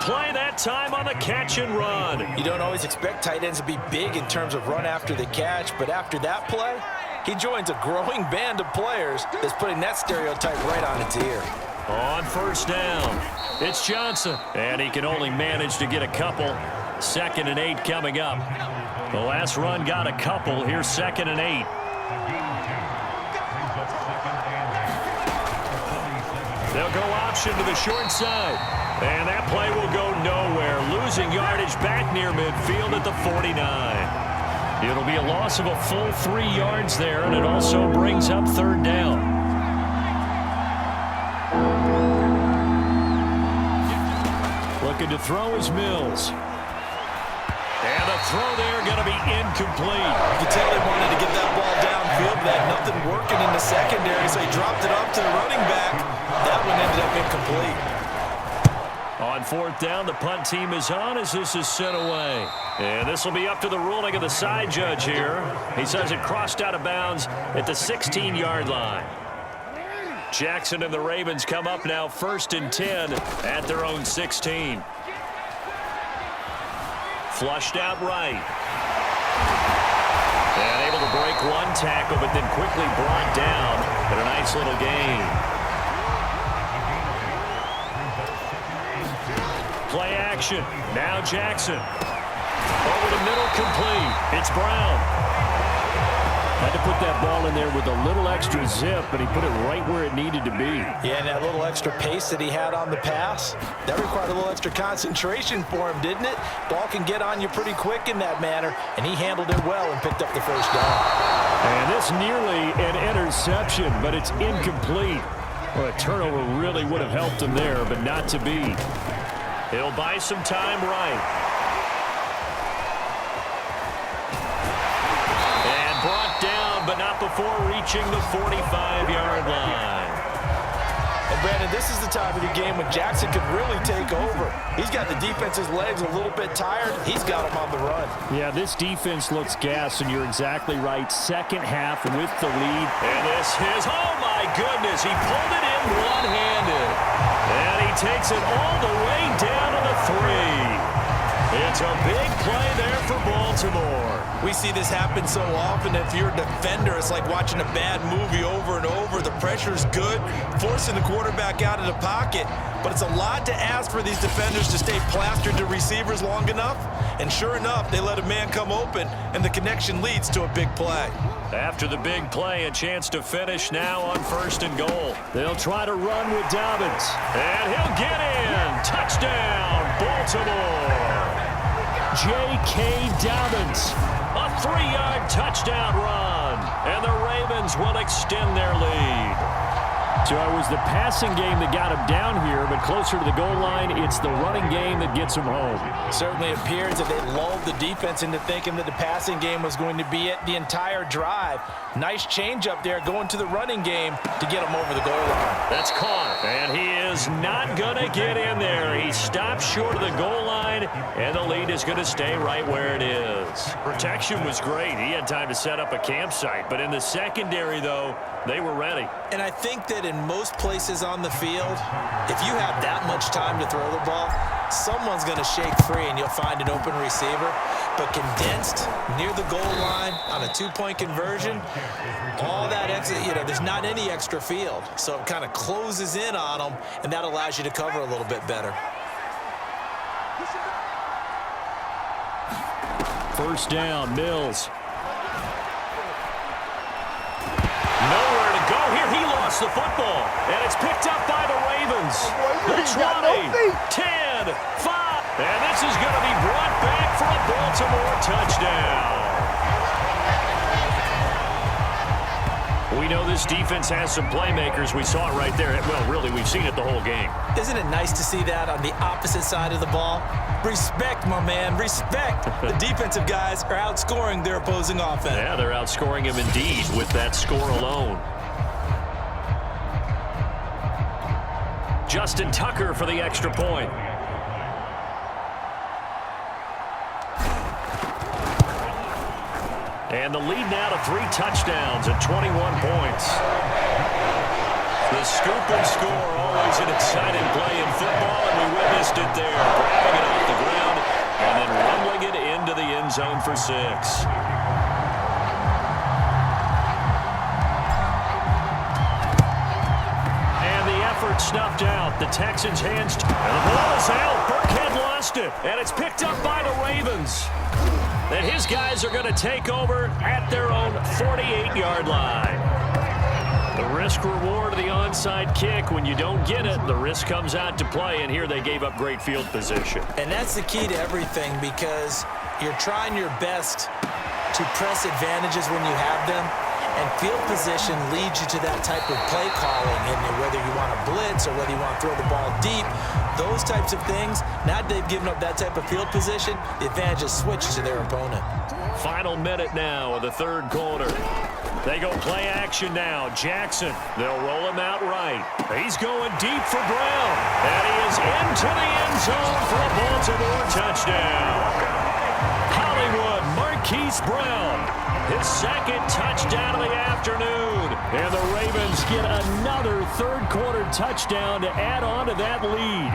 play that time on the catch and run. You don't always expect tight ends to be big in terms of run after the catch, but after that play, he joins a growing band of players that's putting that stereotype right on its ear. On first down, it's Johnson, and he can only manage to get a couple. 2nd and 8 coming up. The last run got a couple. Here's 2nd and 8. They'll go option to the short side. And that play will go nowhere. Losing yardage back near midfield at the 49. It'll be a loss of a full 3 yards there, and it also brings up 3rd down. Looking to throw is Mills. And the throw there going to be incomplete. You can tell they wanted to get that ball downfield, but had nothing working in the secondary, so he dropped it off to the running back. That one ended up incomplete. On 4th down, the punt team is on as this is sent away. And this will be up to the ruling of the side judge here. He says it crossed out of bounds at the 16-yard line. Jackson and the Ravens come up now 1st and 10 at their own 16. Flushed out right. And able to break one tackle, but then quickly brought down at a nice little gain. Play action. Now Jackson. Over the middle, complete. It's Brown. Had to put that ball in there with a little extra zip, but he put it right where it needed to be. Yeah, and that little extra pace that he had on the pass, that required a little extra concentration for him, didn't it? Ball can get on you pretty quick in that manner, and he handled it well and picked up the 1st down. And this nearly an interception, but it's incomplete. Well, a turnover really would have helped him there, but not to be. He'll buy some time right. And brought down, but not before reaching the 45-yard line. And Brandon, this is the time of the game when Jackson could really take over. He's got the defense's legs a little bit tired. He's got him on the run. Yeah, this defense looks gassed, and you're exactly right. 2nd half with the lead. And this is, oh my goodness, he pulled it in one-handed. And he takes it all the way down to the 3. It's a big play there for Baltimore. We see this happen so often. If you're a defender, it's like watching a bad movie over and over. The pressure's good, forcing the quarterback out of the pocket. But it's a lot to ask for these defenders to stay plastered to receivers long enough. And sure enough, they let a man come open, and the connection leads to a big play. After the big play, a chance to finish now on 1st and goal. They'll try to run with Dobbins. And he'll get in. Touchdown, Baltimore. J.K. Dobbins. A 3-yard touchdown run. And the Ravens will extend their lead. So it was the passing game that got him down here, but closer to the goal line, it's the running game that gets him home. Certainly appears that they lulled the defense into thinking that the passing game was going to be it the entire drive. Nice change up there going to the running game to get him over the goal line. That's caught, and he is not going to get in there. He stopped short of the goal line, and the lead is going to stay right where it is. Protection was great. He had time to set up a campsite, but in the secondary, though, they were ready. And I think that in most places on the field, if you have that much time to throw the ball, someone's going to shake free and you'll find an open receiver. But condensed near the goal line on a 2-point conversion, all that extra, there's not any extra field. So it kind of closes in on them, and that allows you to cover a little bit better. 1st down, Mills. Nowhere to go here. He lost the football, and it's picked up by the Ravens. 20, 10, 5, and this is going to be brought back for a Baltimore touchdown. We know this defense has some playmakers. We saw it right there. Well, really, we've seen it the whole game. Isn't it nice to see that on the opposite side of the ball? Respect, my man, respect. The defensive guys are outscoring their opposing offense. Yeah, they're outscoring him indeed with that score alone. Justin Tucker for the extra point. And the lead now to 3 touchdowns at 21 points. The scoop and score, always an exciting play in football, and we witnessed it there. zone for 6. Snuffed out. The Texans' hands, and the ball is out. Burkhead lost it, and it's picked up by the Ravens. And his guys are going to take over at their own 48-yard line. The risk-reward of the onside kick, when you don't get it, the risk comes out to play, and here they gave up great field position. And that's the key to everything, because you're trying your best to press advantages when you have them. And field position leads you to that type of play calling, and whether you want to blitz or whether you want to throw the ball deep, those types of things. Now they've given up that type of field position, the advantage is switched to their opponent. Final minute now of the third quarter. They go play action now. Jackson, they'll roll him out right. He's going deep for Brown, and he is into the end zone for a Baltimore touchdown. Hollywood Marquise Brown, his second touchdown of the afternoon. And the Ravens get another third-quarter touchdown to add on to that lead.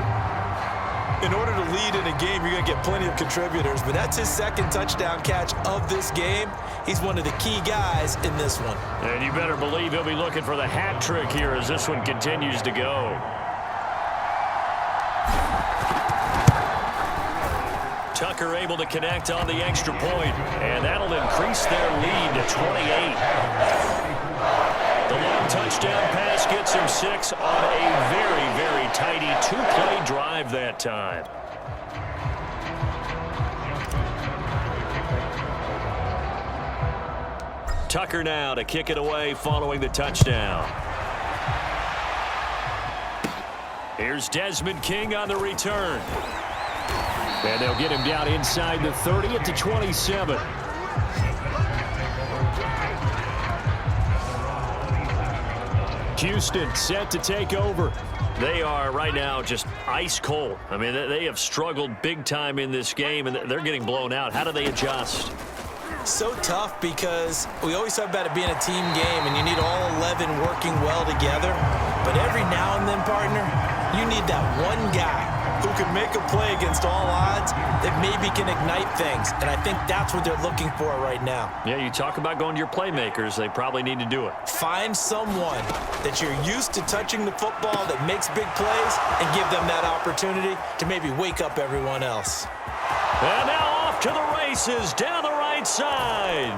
In order to lead in a game, you're going to get plenty of contributors, but that's his second touchdown catch of this game. He's one of the key guys in this one. And you better believe he'll be looking for the hat trick here as this one continues to go. Tucker able to connect on the extra point, and that'll increase their lead to 28. The long touchdown pass gets him 6 on a very, very tidy two-play drive that time. Tucker now to kick it away following the touchdown. Here's Desmond King on the return. And they'll get him down inside the 30 at the 27. Houston set to take over. They are right now just ice cold. I mean, they have struggled big time in this game, and they're getting blown out. How do they adjust? So tough, because we always talk about it being a team game, and you need all 11 working well together. But every now and then, partner, you need that one guy who can make a play against all odds that maybe can ignite things. And I think that's what they're looking for right now. Yeah, you talk about going to your playmakers. They probably need to do it. Find someone that you're used to touching the football that makes big plays and give them that opportunity to maybe wake up everyone else. And now off to the races down the right side.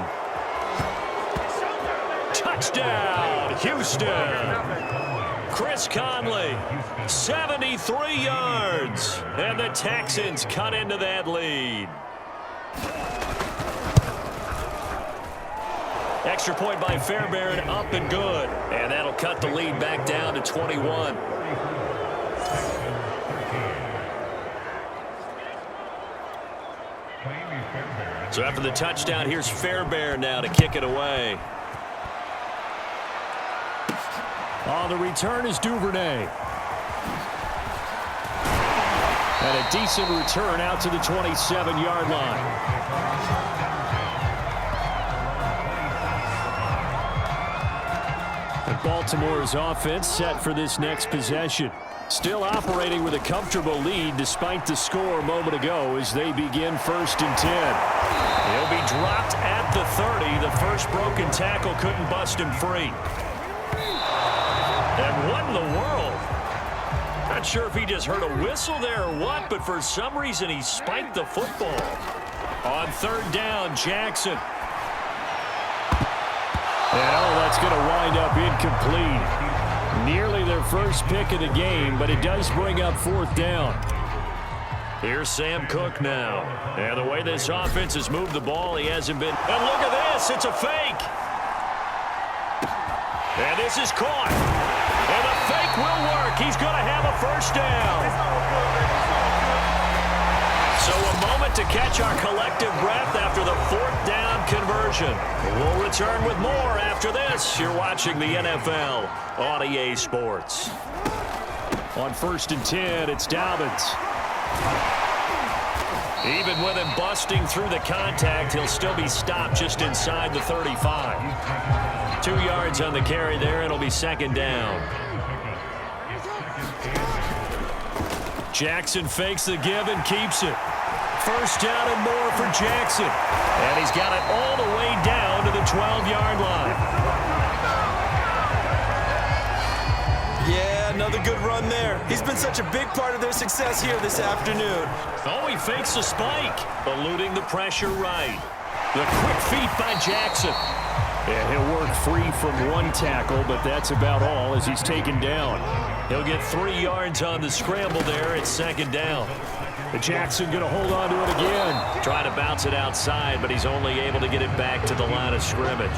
Touchdown, Houston. Chris Conley, 73 yards. And the Texans cut into that lead. Extra point by Fairbairn, up and good. And that'll cut the lead back down to 21. So after the touchdown, here's Fairbairn now to kick it away. On the return is Duvernay. And a decent return out to the 27-yard line. And Baltimore's offense set for this next possession. Still operating with a comfortable lead despite the score a moment ago as they begin 1st and 10. He'll be dropped at the 30. The first broken tackle couldn't bust him free. And what in the world? Not sure if he just heard a whistle there or what, but for some reason he spiked the football. On 3rd down, Jackson. And that's going to wind up incomplete. Nearly their first pick of the game, but it does bring up 4th down. Here's Sam Cook now. And the way this offense has moved the ball, he hasn't been. And look at this, it's a fake. And this is caught. And the fake will work. He's going to have a 1st down. So a moment to catch our collective breath after the 4th down conversion. We'll return with more after this. You're watching the NFL on EA Sports. On 1st and 10, it's Dobbins. Even with him busting through the contact, he'll still be stopped just inside the 35. 2 yards on the carry there. It'll be 2nd down. Jackson fakes the give and keeps it. first down and more for Jackson. And he's got it all the way down to the 12-yard line. Yeah, another good run there. He's been such a big part of their success here this afternoon. Oh, he fakes a spike, eluding the pressure right. The quick feet by Jackson. And he'll work free from one tackle, but that's about all as he's taken down. He'll get 3 yards on the scramble there. It's second down. But Jackson going to hold on to it again. Trying to bounce it outside, but he's only able to get it back to the line of scrimmage.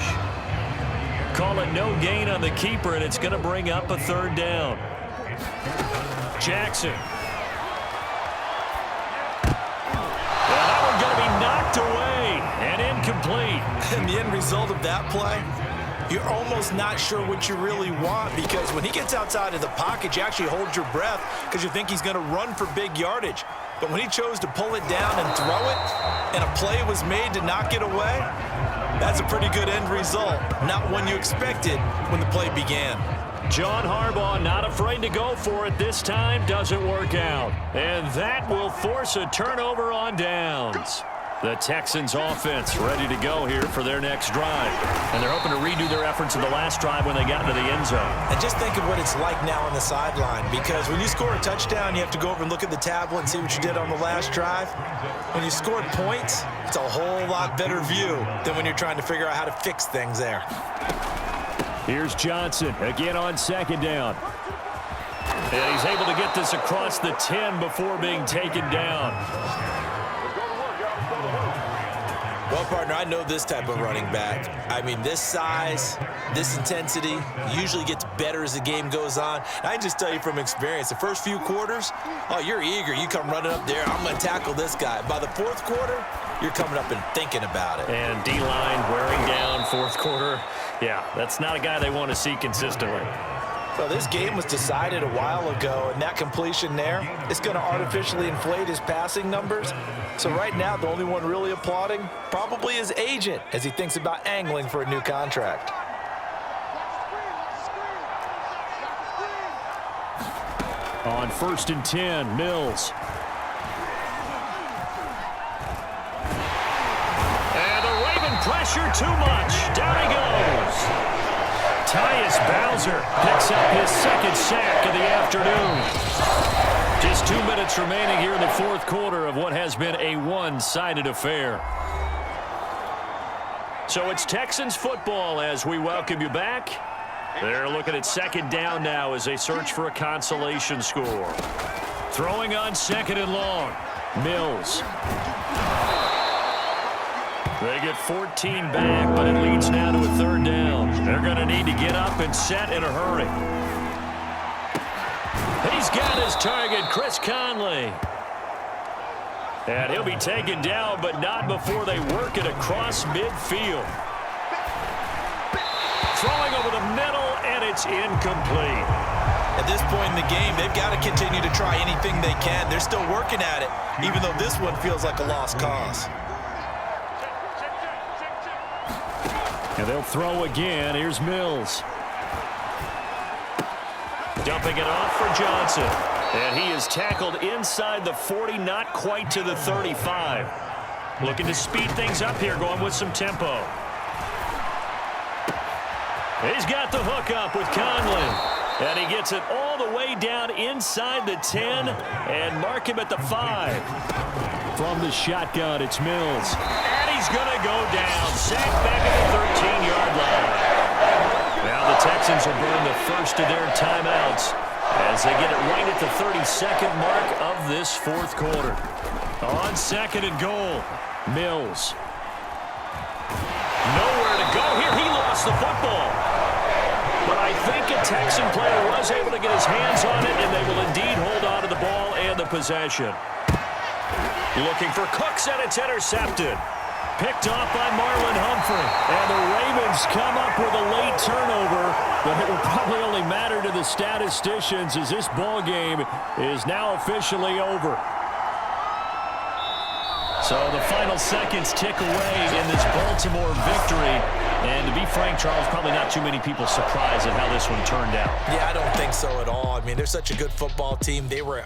Call it no gain on the keeper, and it's going to bring up a third down. Jackson. And that one going to be knocked away and incomplete. And the end result of that play, you're almost not sure what you really want, because when he gets outside of the pocket, you actually hold your breath because you think he's going to run for big yardage. But when he chose to pull it down and throw it, and a play was made to knock it away, that's a pretty good end result. Not one you expected when the play began. John Harbaugh not afraid to go for it this time. Doesn't work out. And that will force a turnover on downs. The Texans offense ready to go here for their next drive. And they're hoping to redo their efforts in the last drive when they got into the end zone. And just think of what it's like now on the sideline, because when you score a touchdown, you have to go over and look at the tablet and see what you did on the last drive. When you scored points, it's a whole lot better view than when you're trying to figure out how to fix things there. Here's Johnson again on second down. And he's able to get this across the 10 before being taken down. Well, partner, I know this type of running back. I mean, this size, this intensity usually gets better as the game goes on. And I can just tell you from experience, the first few quarters, oh, you're eager. You come running up there, I'm going to tackle this guy. By the fourth quarter, you're coming up and thinking about it. And D-line wearing down fourth quarter. Yeah, that's not a guy they want to see consistently. Well, this game was decided a while ago, and that completion there is going to artificially inflate his passing numbers. So right now, the only one really applauding probably his agent as he thinks about angling for a new contract. On 1st and 10, Mills. And the Raven pressure too much. Down he goes. Tyus Bowser picks up his second sack of the afternoon. Just 2 minutes remaining here in the fourth quarter of what has been a one-sided affair. So it's Texans football as we welcome you back. They're looking at second down now as they search for a consolation score. Throwing on second and long. Mills. They get 14 back, but it leads now to a third down. They're going to need to get up and set in a hurry. He's got his target, Chris Conley. And he'll be taken down, but not before they work it across midfield. Throwing over the middle, and it's incomplete. At this point in the game, they've got to continue to try anything they can. They're still working at it, even though this one feels like a lost cause. And they'll throw again. Here's Mills. Dumping it off for Johnson. And he is tackled inside the 40, not quite to the 35. Looking to speed things up here, going with some tempo. He's got the hook up with Conley. And he gets it all the way down inside the 10 and mark him at the 5. From the shotgun, it's Mills. And he's going to go down. Sacked back at the 13-yard line. Now the Texans will burn the first of their timeouts as they get it right at the 32nd mark of this fourth quarter. On second and goal, Mills. Nowhere to go here. He lost the football. But I think a Texan player was able to get his hands on it, and they will indeed hold on to the ball and the possession. Looking for Cooks, and it's intercepted. Picked off by Marlon Humphrey. And the Ravens come up with a late turnover, but it will probably only matter to the statisticians as this ball game is now officially over. So the final seconds tick away in this Baltimore victory. And to be frank, Charles, probably not too many people surprised at how this one turned out. Yeah, I don't think so at all. I mean, they're such a good football team. They were